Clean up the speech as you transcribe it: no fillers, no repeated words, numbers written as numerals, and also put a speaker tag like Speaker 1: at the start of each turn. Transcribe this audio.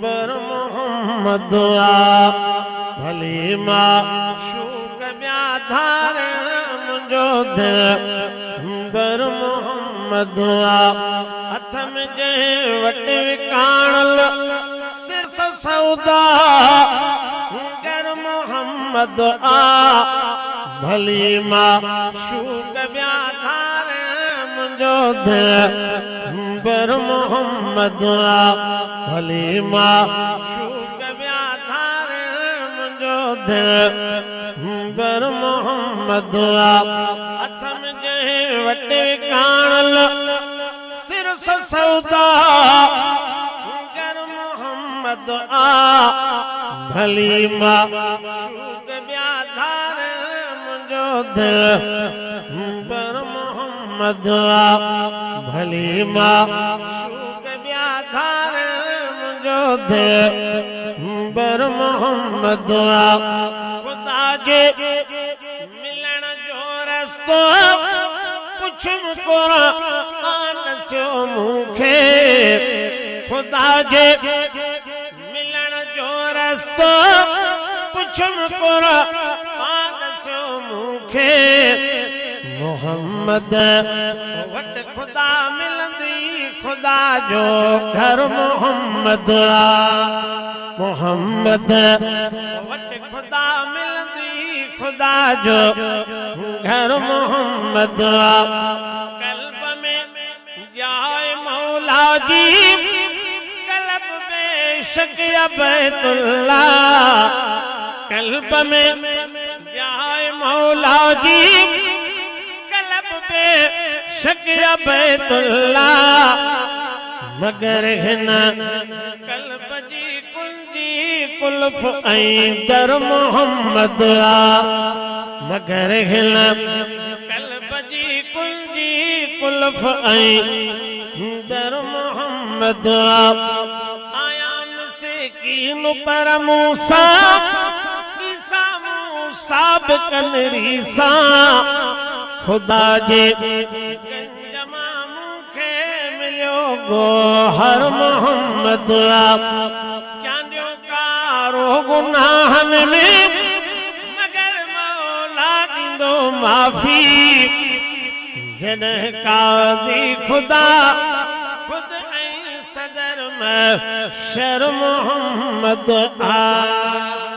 Speaker 1: बर मोहम्मद आ भली माशूक ॿिया धारे मुंहिंजो बर मोहम्मद आ हथ में जे वट विकाणल सिर्फ सौदा गर मोहम्मद आ भली माशूक ॿिया धारे मुंहिंजो बर मोहम्मद आ भली माशूक ॿिया धारे मुंहिंजो बर मोहम्मद आ हथ में जे वट विकाणल सिर्फ सौदा गर मोहम्मद आ भली माशूक ॿिया धारे मुंहिंजो बर मोहम्मद आ भली माशूक ॿिया धारे मुंहिंजो बर मोहम्मद आ खुदा जे मिलण जो रस्तो पुछम क़ुरान से मूंखे खुदा जे मिलण जो रस्तो पुछम क़ुरान से मूंखे मोहम्मद वट खुदा मिलंदी खुदा जो घर मोहम्मद आ मोहम्मद वट खुदा मिलंदी खुदा जो घर मोहम्मद आ कल्ब में जाए मौला जी कल्ब बेशक बैतुल्ला कल्ब में जाए मौला जी कल्ब बेशक बैतुल्ला मगर हिन कल्ब जी कुल्फ ऐं दर मोहम्मद आ मगर हिन कल्ब जी कुल्फ ऐं दर मोहम्मद आ आया मिस्कीन पर मूसा ईसा मूसा बिकन रीसा खुदा जे जमा मूंखे मिलियो गोहर मोहम्मद आ चांदियो कारो गुनाहन में मगर मौला ॾींदो माफ़ी जॾहिं काज़ी खुदा खुद ऐं सदर में शर मोहम्मद आ